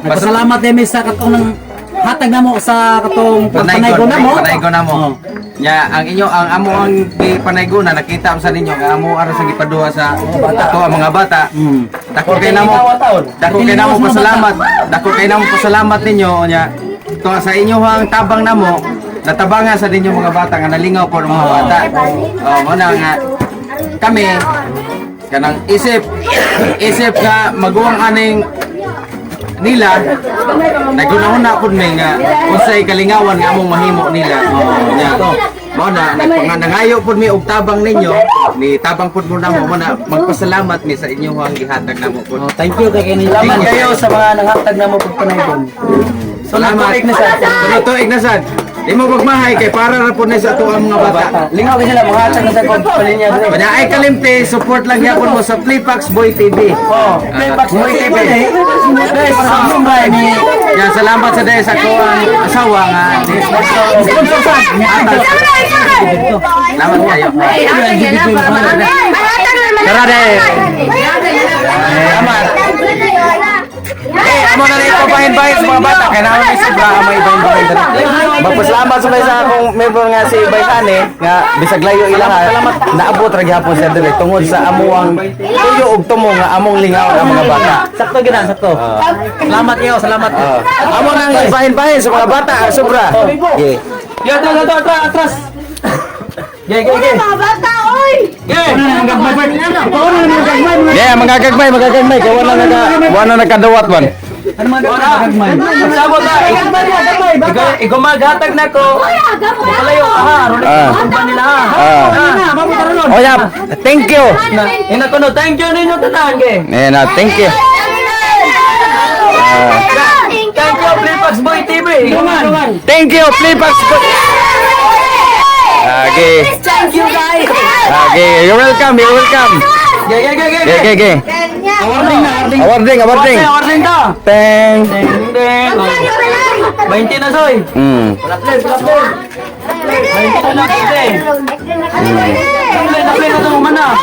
Pasalamat din sa katong ng hatag namo sa katong panaygo namo. Panaygo namo. Ya, ang amo ang panaygo na nakita sa ninyo nga amo aron sa gipaduha sa ato ang mga bata. Dako kay namo pasalamat. Dako kay namo pasalamat ninyo nya. To sa inyong tabang namo, natabangan sa ninyo mga bata nga nalingaw po ng mga bata. Mo na nga kami kanang isip nga maguwang aning nila nagunahuna pud may nga unsay kalingawan nga among mahimo nila. Nya mo na nangayo pud mi og tabang ninyo ni tabang pud mo namo mo na magpasalamat mi sa inyong gihatag namo pud. Thank you kay kinilaman kayo sa mga nanghatag namo pud panaygon. Salamat Ignasan. Tulo Ignasan. Di mo magmahay kay para ra pud na sa ato ang mga bata. Lingaw kay sila mga hatag na sa kod palinya dre. Kanya ay kalimti support lang yapon mo sa Playpax Boy TV. Playpax Boy TV. Guys, sa ni yan salamat sa dahil sa ko ang asawa nga sponsor sa salamat kayo. Tara deh. Salamat. Amo na rin papahin-bahin sa mga bata kaya naman may sobra ang may bahin-bahin dito. Magpasalamat sa may sa akong member nga si Baysane nga bisag layo ilang naabot ra gyapon sa diri tungod sa amuang tuyo ug tumo nga among lingaw ang mga bata. sakto gina sakto. Salamat iyo, salamat. Amo nang bahin-bahin sa mga bata sobra. Okay. Yo atras. Gay. Mga bata, oy! Yeah, magagagmay kay wala nakadawat man. ano man gagmay? Sabot na. Ikaw maghatag na ko. Kalayo ha, ron nila ha. Oh yeah, thank you. Ina ko no, thank you ninyo tanan ge. Thank you. Thank you Playpax Boy TV. Thank you, Playpax. Okay. Thank you, guys! Okay, you're welcome. Okay. Awarding. Awarding to. Thank. Ding. 20 na soy. Play. 20 na play. Play na to mana.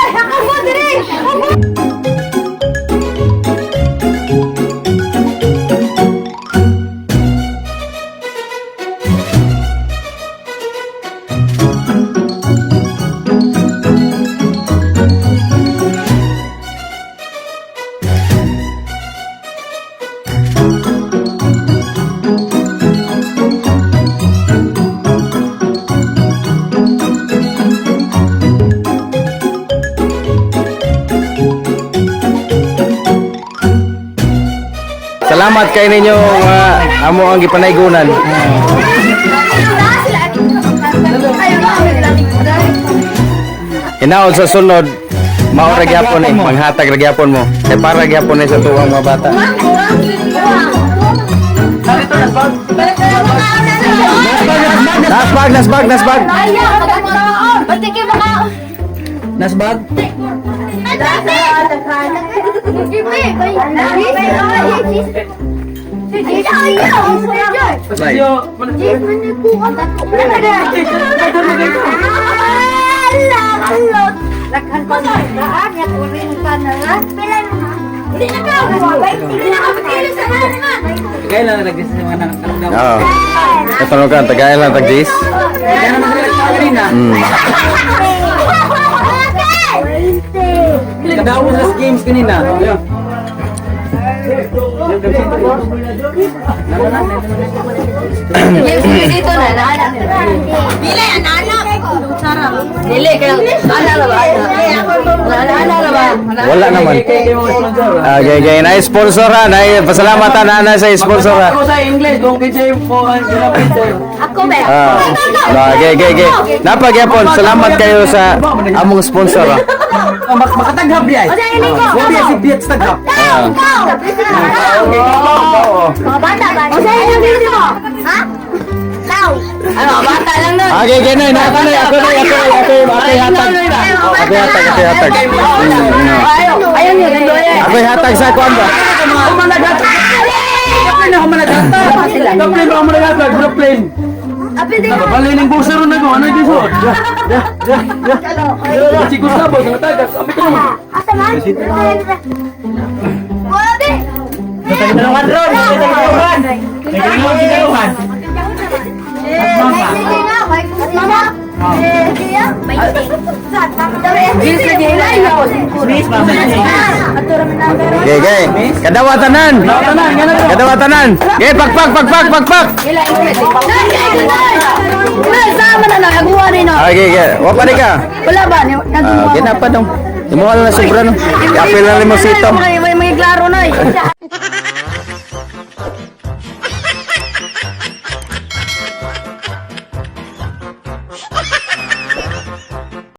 Salamat kay ninyo amo ang gipanaygunan. Hinaon sa sunod mao ra gyapon manghatag ra gyapon mo. Kay para gyapon sa tuwang mga bata. Nasbag. Nasbag. Kailan nagdis mga nang Oo. Katanong ka tagay lang tagdis. Kaya naman sila kanina. Kadawon sa games kanina. Dito na, anak. Dili, anak. Dili, anak ba? Wala naman. Okay. Na sponsor na pasalamatan na sa sponsor. Ako sa English, kung kasi po ang ginapit. Ako ba? Okay. Napagyapon. Salamat kayo sa among sponsor. Makataghap di ay. Huwag di si Piet taghap. Mga bata ba? O sa'yo yung video mo? Ha? Tao. Ano, bata lang nun. Okay, ganun. Ako hatag. Ayun yun, nandun yan. Ako hatag sa kuan ba? Plane. Baliling busa ron na ko. Ano yung suot? Siguro na boss, ang tagas. Sabi ko naman. Asa man? Wala di. Tulungan ron. Tulungan. Tulungan. Mama. Okay. Kadawatanan. Kadawatanan. Okay, pakpak. Sama na nagawa ni no. Okay. Wapa di ka. Wala ba ni Okay na pa dong. Imo na sobra no. Kapil na limo sito. May klaro na eh.